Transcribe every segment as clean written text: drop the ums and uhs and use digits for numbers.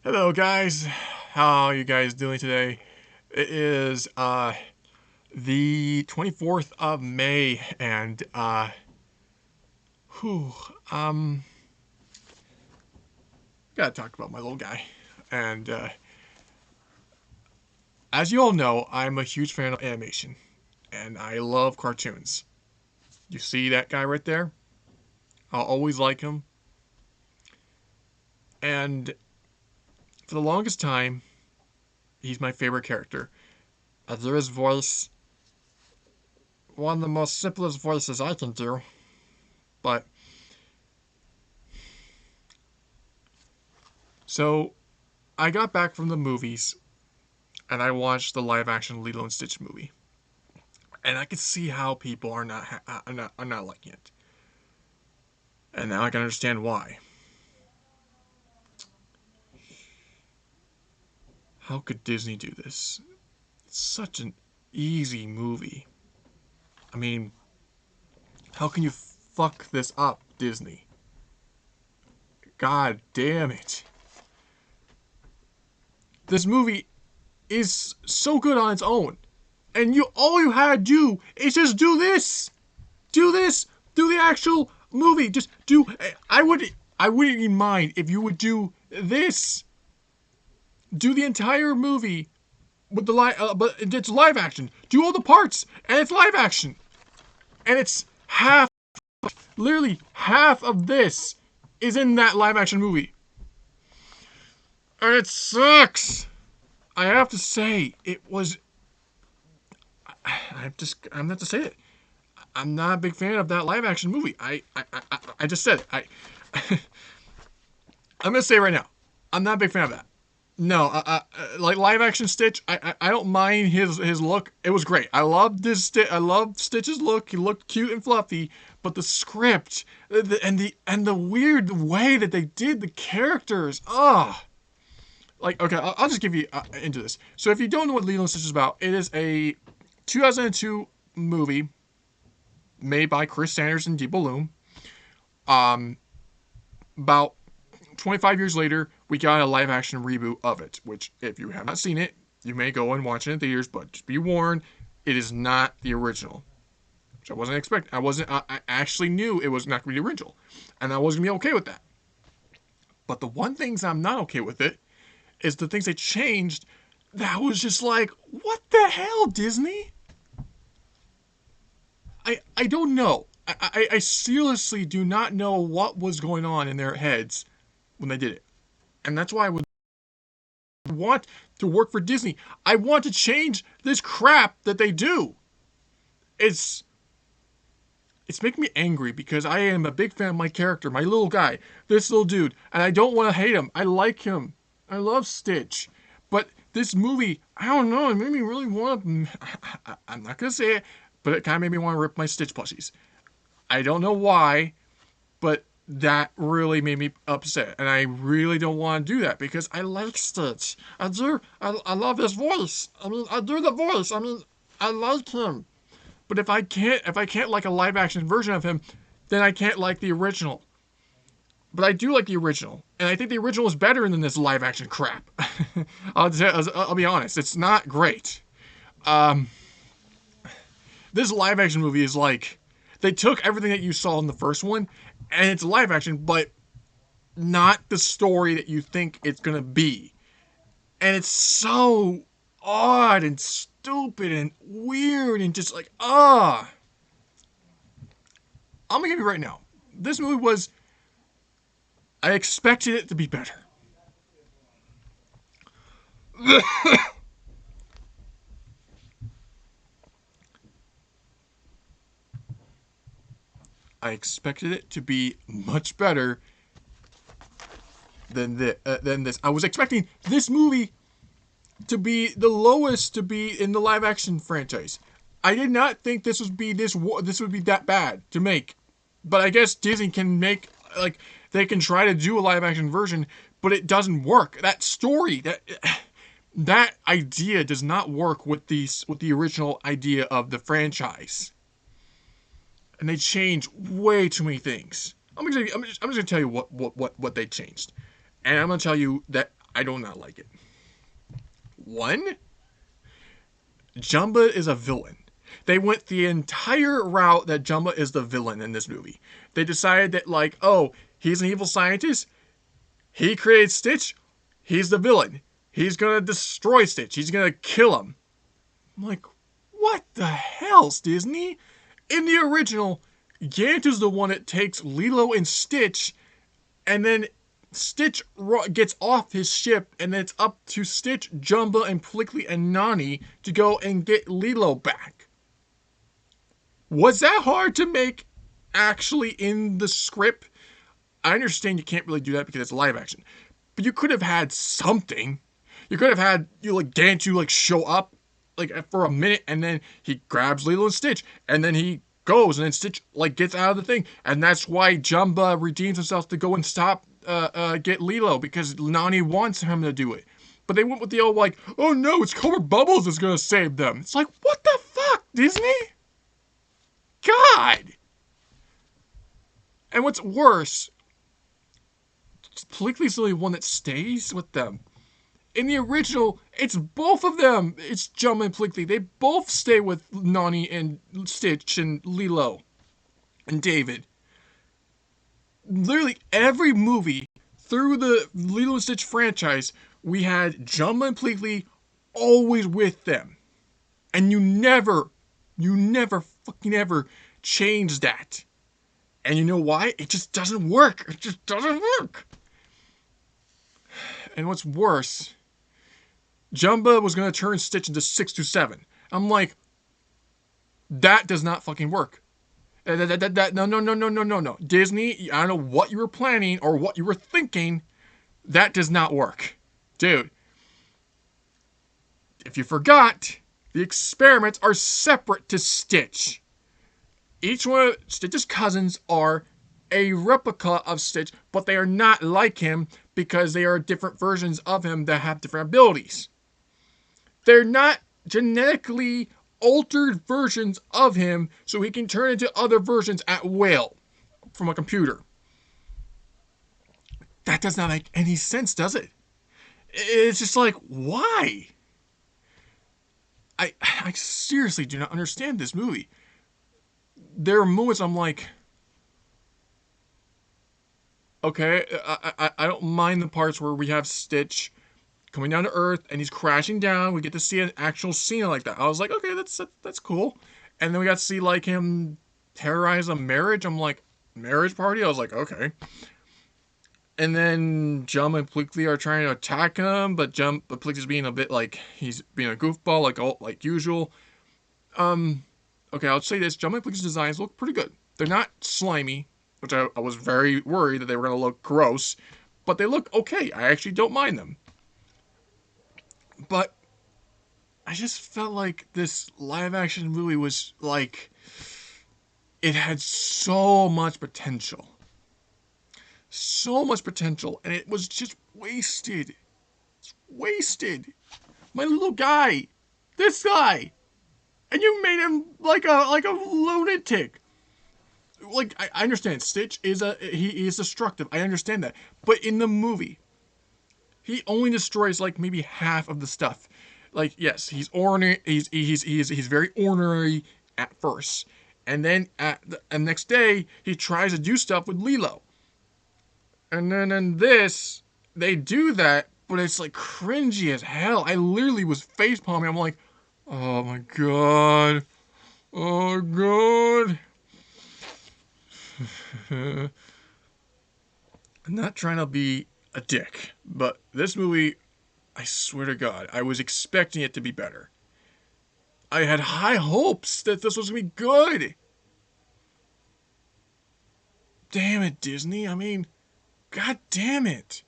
Hello guys, how are you guys doing today? It is the 24th of May and whew, um gotta talk about my little guy. And as you all know, I'm a huge fan of animation and I love cartoons. You see that guy right there? I'll always like him. And for the longest time, he's my favorite character. His voice, one of the most simplest voices I can do, but so I got back from the movies and I watched the live action Lilo and Stitch movie. And I could see how people are not liking it. And now I can understand why. How could Disney do this? It's such an easy movie. I mean, how can you fuck this up, Disney? God damn it. This movie is so good on its own. And all you had to do is just do this. Do this. Do the actual movie. Just do. I wouldn't even mind if you would do this. Do the entire movie with the but it's live action. Do all the parts, and it's live action, and it's literally half of this is in that live action movie, and it sucks. I have to say, it was. I'm not to say it. I'm not a big fan of that live action movie. I just said it. I'm gonna say it right now. I'm not a big fan of that. No, like live action Stitch, I don't mind his look. It was great. I loved I loved Stitch's look. He looked cute and fluffy. But the script, and the weird way that they did the characters, like okay, I'll just give you into this. So if you don't know what Lilo and Stitch is about, it is a 2002 movie made by Chris Sanders and Deep Bloom. Um, about 25 years later, we got a live action reboot of it, which, if you have not seen it, you may go and watch it in theaters, but just be warned, it is not the original. Which I wasn't expecting. I actually knew it was not going to be the original. And I wasn't going to be okay with that. But the one things I'm not okay with it is the things they changed that was just like, what the hell, Disney? I don't know. I seriously do not know what was going on in their heads when they did it. And that's why I would want to work for Disney. I want to change this crap that they do. It's it's making me angry because I am a big fan of my character, my little guy, this little dude, and I don't want to hate him. I like him. I love Stitch. But this movie, I don't know, it made me really want to. I'm not going to say it, but it kind of made me want to rip my Stitch plushies. I don't know why, but that really made me upset. And I really don't want to do that because I like Stitch. I do. I love his voice. I mean, I do the voice. I mean, I like him. But if I can't like a live action version of him, then I can't like the original. But I do like the original, and I think the original is better than this live action crap. I'll be honest, it's not great. Um, this live action movie is like they took everything that you saw in the first one, and it's live action, but not the story that you think it's gonna be. And it's so odd and stupid and weird and just like I'm gonna give you right now. This movie was. I expected it to be better. I expected it to be much better than this. I was expecting this movie to be the lowest to be in the live action franchise. I did not think this would be that bad to make. But I guess Disney can make like they can try to do a live action version, but it doesn't work. That story, that idea does not work with the original idea of the franchise. And they changed way too many things. I'm just gonna tell you what they changed, and I'm gonna tell you that I do not like it. One, Jumba is a villain. They went the entire route that Jumba is the villain in this movie. They decided that, like, oh, he's an evil scientist. He created Stitch. He's the villain. He's gonna destroy Stitch. He's gonna kill him. I'm like, what the hell's Disney? In the original, Gant is the one that takes Lilo and Stitch, and then Stitch gets off his ship, and then it's up to Stitch, Jumba, and Plickly and Nani to go and get Lilo back. Was that hard to make actually in the script? I understand you can't really do that because it's live action, but you could have had something. You could have had Gant show up like for a minute, and then he grabs Lilo and Stitch, and then he goes, and then Stitch gets out of the thing, and that's why Jumba redeems himself to go and stop get Lilo, because Nani wants him to do it. But they went with the old oh no, it's Cobra Bubbles that's gonna save them. It's like, what the fuck, Disney? God. And what's worse, Plickly's the only one that stays with them. In the original, it's both of them. It's Jumba and Plickly. They both stay with Nani and Stitch and Lilo and David. Literally every movie through the Lilo and Stitch franchise, we had Jumba and Plickly always with them. And you never fucking ever change that. And you know why? It just doesn't work. It just doesn't work. And what's worse, Jumba was going to turn Stitch into 627. I'm like, that does not fucking work. No. Disney, I don't know what you were planning or what you were thinking. That does not work. Dude, if you forgot, the experiments are separate to Stitch. Each one of Stitch's cousins are a replica of Stitch, but they are not like him because they are different versions of him that have different abilities. They're not genetically altered versions of him so he can turn into other versions at will from a computer. That does not make any sense, does it? It's just like, why? I seriously do not understand this movie. There are moments I'm like, okay, I don't mind the parts where we have Stitch coming down to Earth and he's crashing down. We get to see an actual scene like that. I was like, okay, that's cool. And then we got to see him terrorize a marriage. I'm like, marriage party? I was like, okay. And then Jumba and Plickly are trying to attack him, but Plickly's being a bit he's being a goofball, like usual. Okay, I'll say this: Jumba and Plickly's designs look pretty good. They're not slimy, which I was very worried that they were gonna look gross, but they look okay. I actually don't mind them. But I just felt like this live action movie was it had so much potential. So much potential, and it was just wasted. It's wasted. My little guy. This guy. And you made him like a lunatic. I understand Stitch is he is destructive. I understand that. But in the movie, he only destroys maybe half of the stuff. Yes, he's ornery. He's very ornery at first, and then the next day he tries to do stuff with Lilo. And then in this, they do that, but it's cringy as hell. I literally was facepalming. I'm like, oh my god, oh god. I'm not trying to be a dick, but this movie, I swear to God, I was expecting it to be better. I had high hopes that this was going to be good. Damn it, Disney. I mean, God damn it.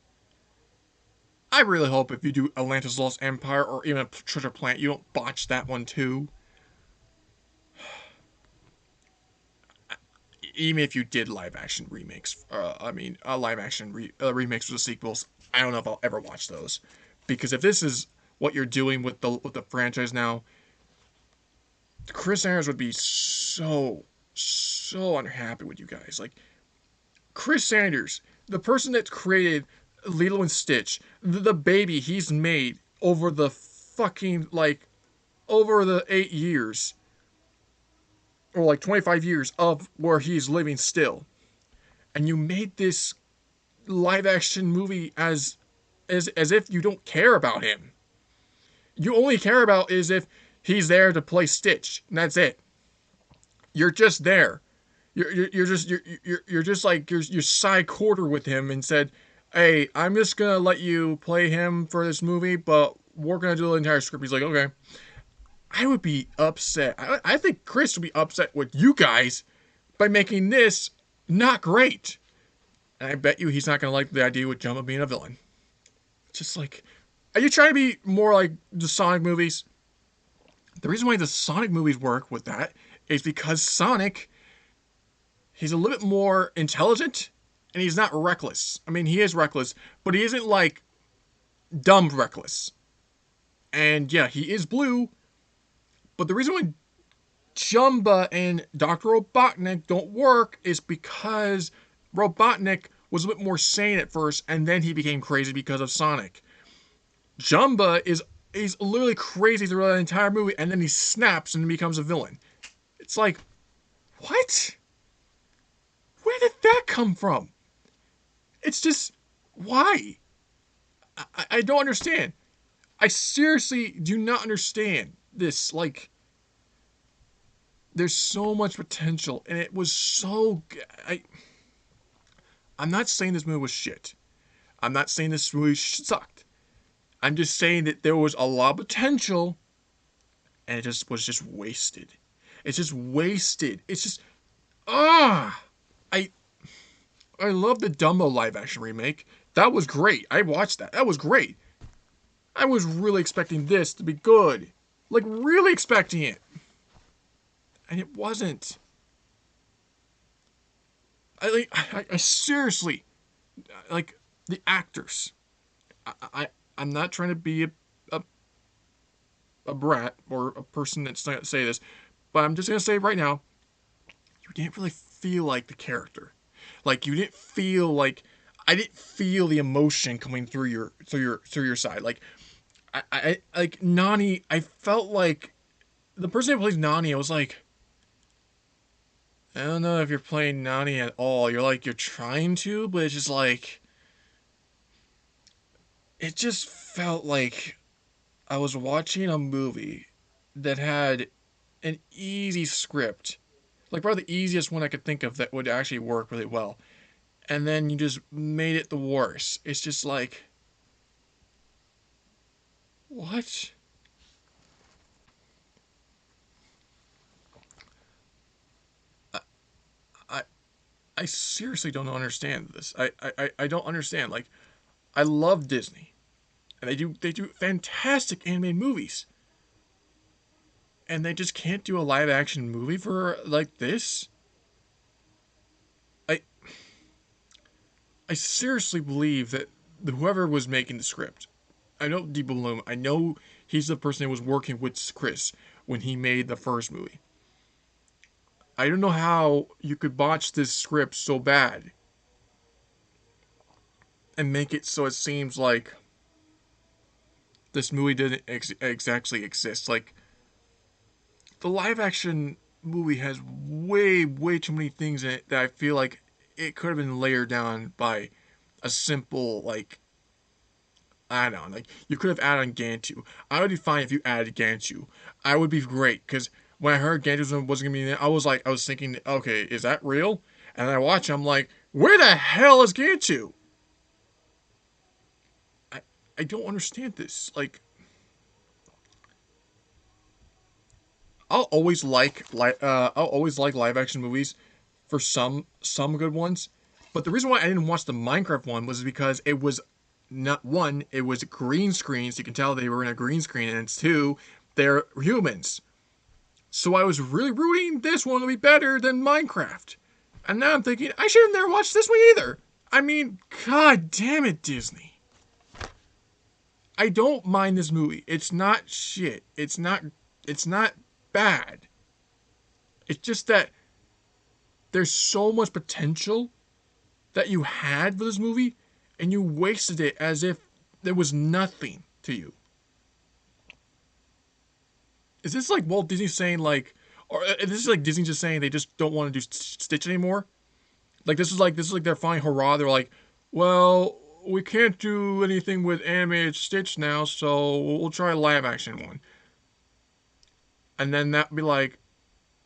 I really hope if you do Atlantis Lost Empire or even Treasure Planet, you don't botch that one too. Even if you did live action remakes, live action remakes for the sequels, I don't know if I'll ever watch those, because if this is what you're doing with the franchise now, Chris Sanders would be so unhappy with you guys. Chris Sanders, the person that created Lilo and Stitch, the baby he's made over the fucking like over the 8 years or like 25 years of where he's living still, and you made this live action movie as if you don't care about him. You only care about is if he's there to play Stitch, and that's it. You're just there. You're just like you're side quarter with him and said, "Hey, I'm just gonna let you play him for this movie, but we're gonna do the entire script." He's like, "Okay." I would be upset. I think Chris would be upset with you guys by making this not great. And I bet you he's not gonna like the idea with Jumbo being a villain. Just like, are you trying to be more like the Sonic movies? The reason why the Sonic movies work with that is because Sonic, he's a little bit more intelligent and he's not reckless. I mean, he is reckless, but he isn't like dumb reckless. And yeah, he is blue, but the reason why Jumba and Dr. Robotnik don't work is because Robotnik was a bit more sane at first and then he became crazy because of Sonic. Jumba is he's literally crazy throughout the entire movie and then he snaps and becomes a villain. It's like, what? Where did that come from? It's just, why? I don't understand. I seriously do not understand this. Like, there's so much potential, and it was so. I'm not saying this movie was shit. I'm not saying this movie sucked. I'm just saying that there was a lot of potential, and it just was just wasted. It's just wasted. It's just ah. I I love the Dumbo live action remake. That was great. I watched that. That was great. I was really expecting this to be good. Like, really expecting it. And it wasn't. I seriously, like, the actors. I'm not trying to be a, a brat or a person that's not going to say this, but I'm just going to say right now, you didn't really feel like the character. Like, you didn't feel like, I didn't feel the emotion coming through your side. Like, I like Nani, I felt like the person who plays Nani, I was like, I don't know if you're playing Nani at all. You're like, you're trying to, but it's just like, it just felt like I was watching a movie that had an easy script. Like, probably the easiest one I could think of that would actually work really well. And then you just made it the worst. It's just like, what? I, I, I seriously don't understand this. I don't understand. Like, I love Disney. And they do fantastic animated movies. And they just can't do a live action movie for like this. I I seriously believe that whoever was making the script, I know Deep Bloom, I know he's the person that was working with Chris when he made the first movie. I don't know how you could botch this script so bad and make it so it seems like this movie didn't exactly exist. Like, the live action movie has way too many things in it that I feel like it could have been layered down by a simple like add-on. Like, you could have added on Gantu. I would be fine if you added Gantu. I would be great because when I heard Gantu wasn't gonna be in it, I was thinking, okay, is that real? And I watch, I'm like, where the hell is Gantu? I I don't understand this. Like, I'll always like live action movies for some good ones. But the reason why I didn't watch the Minecraft one was because it was not one, it was green screen, so you can tell they were in a green screen, and it's two, they're humans. So I was really rooting this one to be better than Minecraft. And now I'm thinking, I should have never watched this one either. I mean, god damn it, Disney. I don't mind this movie. It's not shit. It's not bad. It's just that there's so much potential that you had for this movie, and you wasted it as if there was nothing to you. Is this like Walt Disney saying like, or is this like Disney just saying they just don't want to do Stitch anymore? Like this is like their fine hurrah. They're like, well, we can't do anything with animated Stitch now, so we'll try a live action one. And then that'd be like,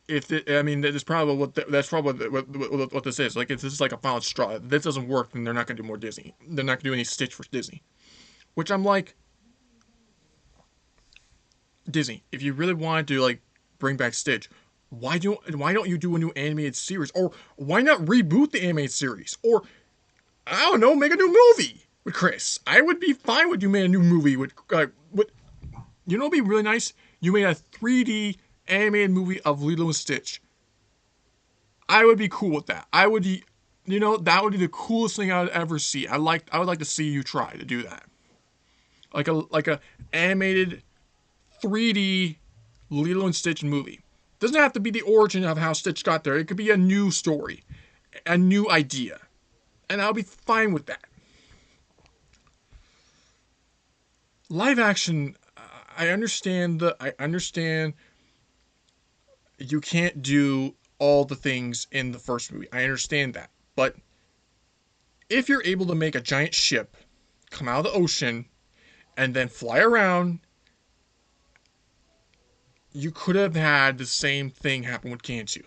if it, I mean, that's probably that's probably what this is. Like, if this is like a final straw, if this doesn't work, then they're not gonna do more Disney. They're not gonna do any Stitch for Disney. Which I'm like, Disney, if you really wanted to like bring back Stitch, why don't you do a new animated series, or why not reboot the animated series, or I don't know, make a new movie with Chris. I would be fine with you made a new movie with you know, it'd be really nice. You made a 3D animated movie of Lilo and Stitch. I would be cool with that. I would be, that would be the coolest thing I would ever see. I would like to see you try to do that. Like a animated 3D Lilo and Stitch movie. Doesn't have to be the origin of how Stitch got there. It could be a new story, a new idea, and I'll be fine with that. Live action, I understand you can't do all the things in the first movie. I understand that. But if you're able to make a giant ship come out of the ocean and then fly around, you could have had the same thing happen with Kantu,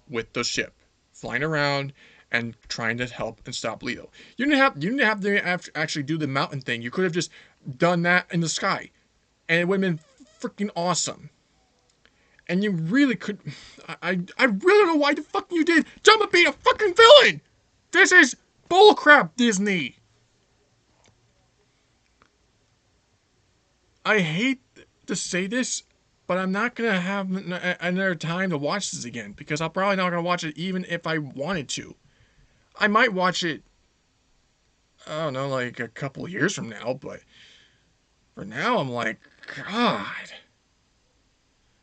with the ship flying around and trying to help and stop Leo. You didn't have to actually do the mountain thing. You could have just done that in the sky, and it would have been freaking awesome. And you really could. I really don't know why the fuck you did. Jump and be a fucking villain. This is bullcrap, Disney. I hate to say this, but I'm not gonna have another time to watch this again because I'm probably not gonna watch it even if I wanted to. I might watch it. I don't know, like a couple of years from now, but for now, I'm like, God.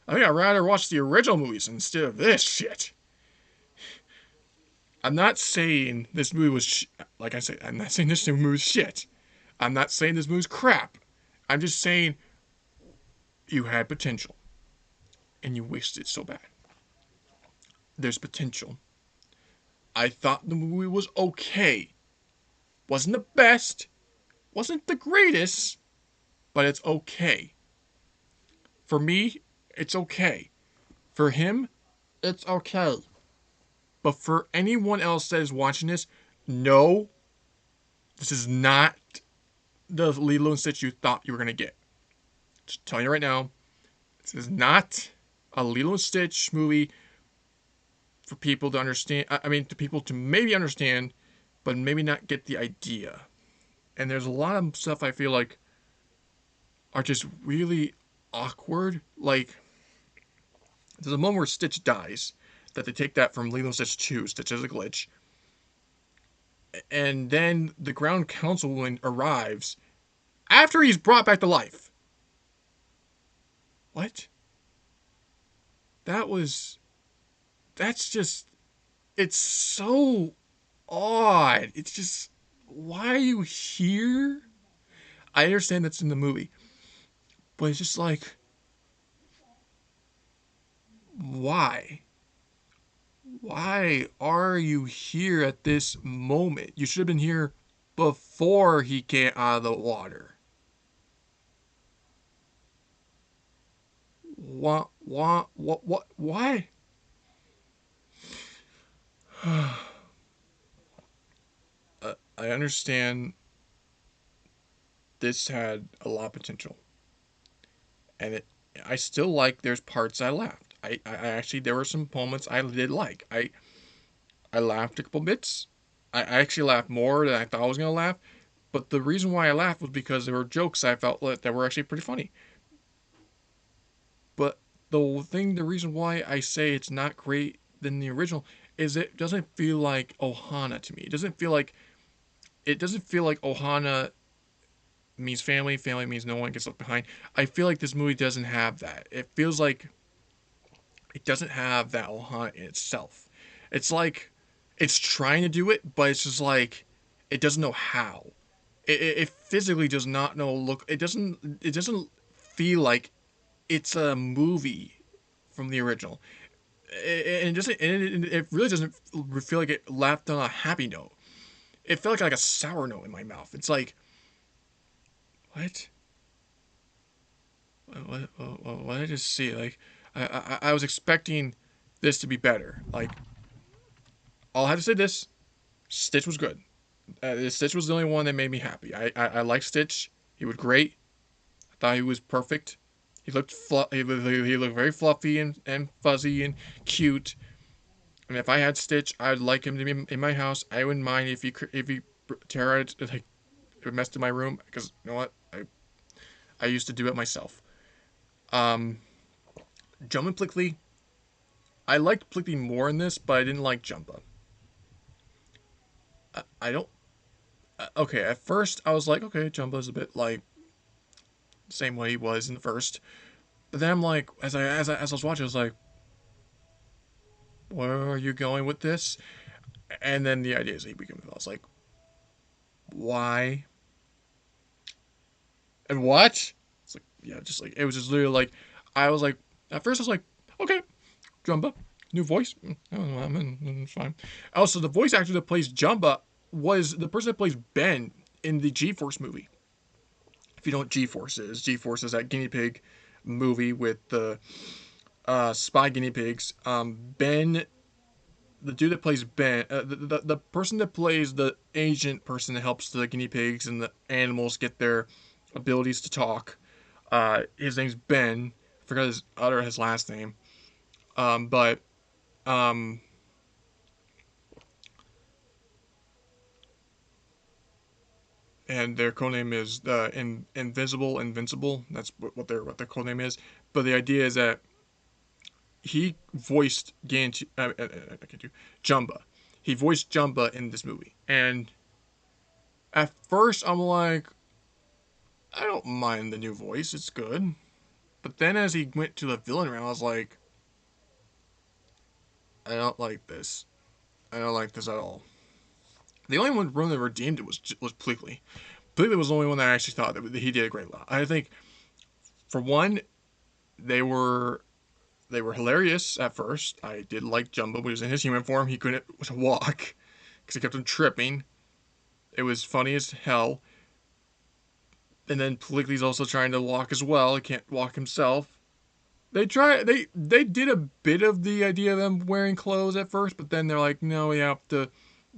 I think I'd rather watch the original movies instead of this shit. I'm not saying this movie was like I said. I'm not saying this movie was shit. I'm not saying this movie's crap. I'm just saying you had potential and you wasted it so bad. There's potential. I thought the movie was okay. Wasn't the best. Wasn't the greatest. But it's okay. For me, it's okay. For him, it's okay. But for anyone else that is watching this, no, this is not the Lilo and Stitch you thought you were going to get. Just telling you right now, this is not a Lilo and Stitch movie for people to understand. I mean, to people to maybe understand, but maybe not get the idea. And there's a lot of stuff I feel like are just really awkward. Like, there's a moment where Stitch dies, that they take that from Lilo and Stitch 2, Stitch as a glitch. And then the ground councilman arrives after he's brought back to life. What? That was. That's just. It's so odd. It's just. Why are you here? I understand that's in the movie. But it's just like. Why? Why are you here at this moment? You should have been here before he came out of the water. What, why? I understand this had a lot of potential. And I still like, there's parts I laughed. I actually, there were some moments I did like. I laughed a couple bits. I actually laughed more than I thought I was going to laugh. But the reason why I laughed was because there were jokes I felt that were actually pretty funny. But the reason why I say it's not great than the original is it doesn't feel like Ohana to me. It doesn't feel like Ohana means family, family means no one gets left behind. I feel like this movie doesn't have that. It feels like it doesn't have that Ohana in itself. It's like it's trying to do it, but it's just like it doesn't know how. it physically does not know look. It doesn't feel like it's a movie from the original. It really doesn't feel like it left on a happy note. It felt like a sour note in my mouth. It's like, what? What did I just see? Like, I was expecting this to be better. Like, I'll have to say this: Stitch was good. Stitch was the only one that made me happy. I liked Stitch. He was great. I thought he was perfect. He looked very fluffy and fuzzy and cute. And if I had Stitch, I'd like him to be in my house. I wouldn't mind if he terrorized like messed in my room because you know what I used to do it myself. Um, Jump and Plickly, I liked Plickly more in this, but I didn't like Jumpa. I don't. Okay, at first I was like, okay, Jumpa's a bit like the same way he was in the first, but then I'm like, as I was watching, I was like, where are you going with this? And then the idea is he became. I was like, why and what? It's like, yeah, just like it was just literally like, I was like, at first I was like, okay, Jumba, new voice, it's fine. Also, the voice actor that plays Jumba was the person that plays Ben in the G-Force movie. If you know what G-Force is that guinea pig movie with the spy guinea pigs. Ben, the dude that plays Ben, the person that plays the agent person that helps the guinea pigs and the animals get their abilities to talk. His name's Ben. I forgot his last name. But um, and their codename is Invincible. That's what their codename is. But the idea is that he voiced I can't do Jumba. He voiced Jumba in this movie, and at first I'm like, I don't mind the new voice, it's good. But then as he went to the villain round, I was like, I don't like this. I don't like this at all. The only one that redeemed it was Pleakley. Pleakley was the only one that I actually thought that he did a great job. I think for one, they were they were hilarious at first. I did like Jumbo when he was in his human form. He couldn't walk because he kept on tripping. It was funny as hell. And then Pleakley's also trying to walk as well. He can't walk himself. They did a bit of the idea of them wearing clothes at first, but then they're like, no, we have to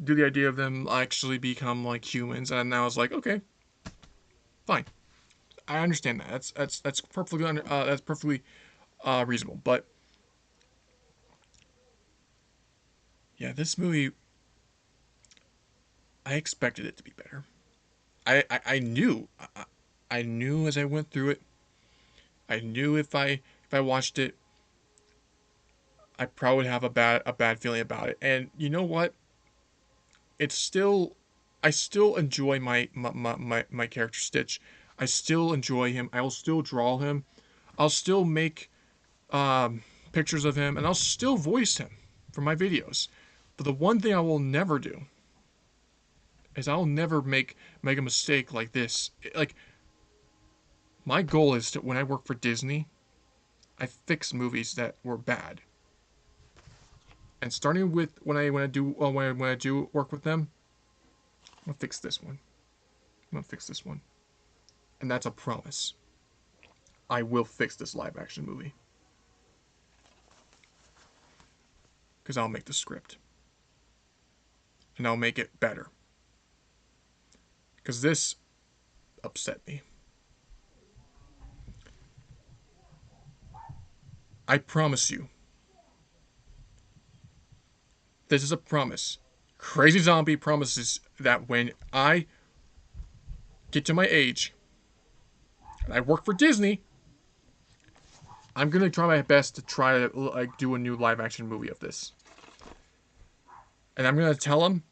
do the idea of them actually become like humans. And I was like, okay, fine. I understand that. That's perfectly that's perfectly reasonable. But yeah, this movie, I expected it to be better. I knew I knew as I went through it. I knew if I watched it, I probably would have a bad feeling about it. And you know what? It's still I still enjoy my character Stitch. I still enjoy him. I will still draw him. I'll still make pictures of him, and I'll still voice him for my videos. But the one thing I will never do is I'll never make a mistake like this. Like my goal is to when I work for Disney, I fix movies that were bad. And starting with when I do work with them, I'm gonna fix this one. I'm gonna fix this one, and that's a promise. I will fix this live action movie because I'll make the script and I'll make it better because this upset me. I promise you, this is a promise. Crazy Zombie promises that when I get to my age and I work for Disney, I'm gonna try my best to try to like do a new live action movie of this, and I'm gonna tell them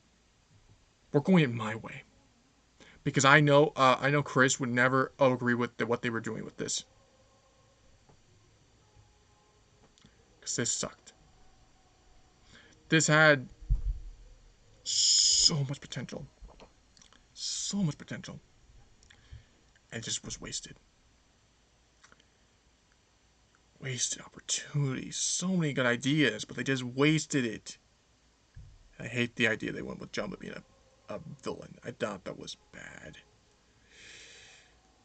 we're going it my way because I know Chris would never agree with what they were doing with this because this sucked. This had so much potential, so much potential. And it just was wasted. Wasted opportunities. So many good ideas, but they just wasted it. I hate the idea they went with Jumbo being a villain. I thought that was bad.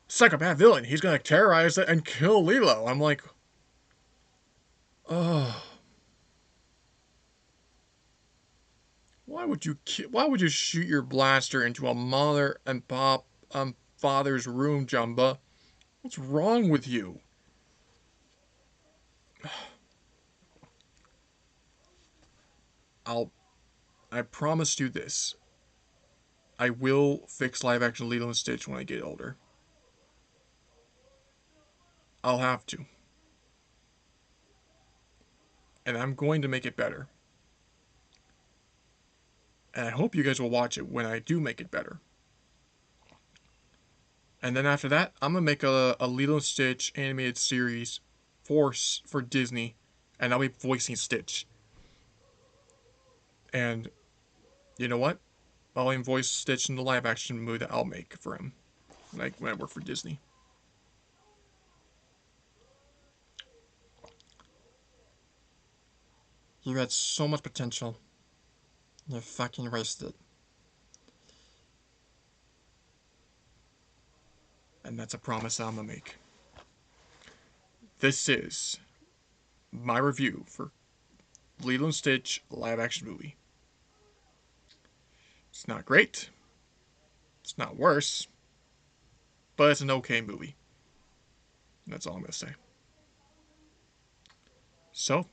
Psychopath villain. He's gonna terrorize it and kill Lilo. I'm like, oh, why would you shoot your blaster into a mother and father's room, Jumba? What's wrong with you? I'll I promised you this. I will fix live action Lilo and Stitch when I get older. I'll have to. And I'm going to make it better. And I hope you guys will watch it when I do make it better. And then after that, I'm going to make a Lilo and Stitch animated series for Disney. And I'll be voicing Stitch. And you know what? I'll even voice Stitch in the live action movie that I'll make for him when I work for Disney. You had so much potential. You fucking wasted it. And that's a promise I'm gonna make. This is my review for Lilo and Stitch live action movie. It's not great. It's not worse. But it's an okay movie. That's all I'm gonna say. So,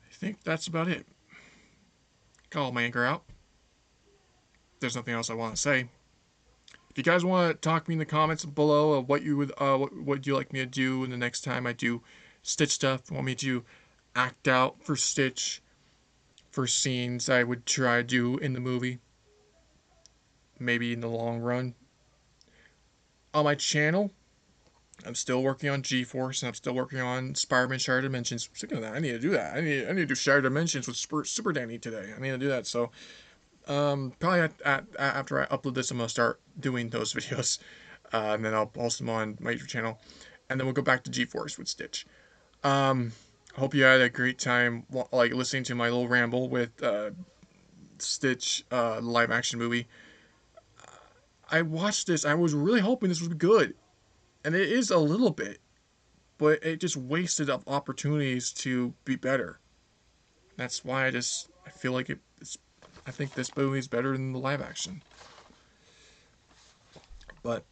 I think that's about it. Call my anchor out. There's nothing else I want to say. If you guys want to talk to me in the comments below of what you would you like me to do in the next time I do Stitch stuff, want me to act out for Stitch for scenes I would try to do in the movie, maybe in the long run. On my channel, I'm still working on G-Force and I'm still working on Spider-Man Shattered Dimensions. Speaking of that, I need to do that. I need to do Shattered Dimensions with Super Danny today. I need to do that. So probably after I upload this, I'm gonna start doing those videos, and then I'll post them on my YouTube channel, and then we'll go back to G-Force with Stitch. Hope you had a great time, like listening to my little ramble with Stitch live action movie. I watched this. I was really hoping this would be good, and it is a little bit, but it just wasted up opportunities to be better. That's why I feel like it's. I think this movie is better than the live action. But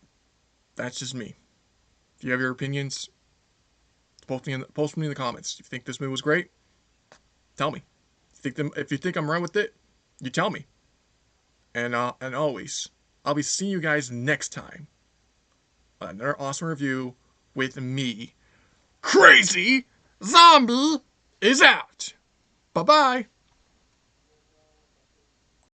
that's just me. If you have your opinions, post me in the comments. If you think this movie was great, tell me. If you think I'm right with it, you tell me. And always, I'll be seeing you guys next time. Another awesome review with me. Crazy Zombie is out. Bye bye.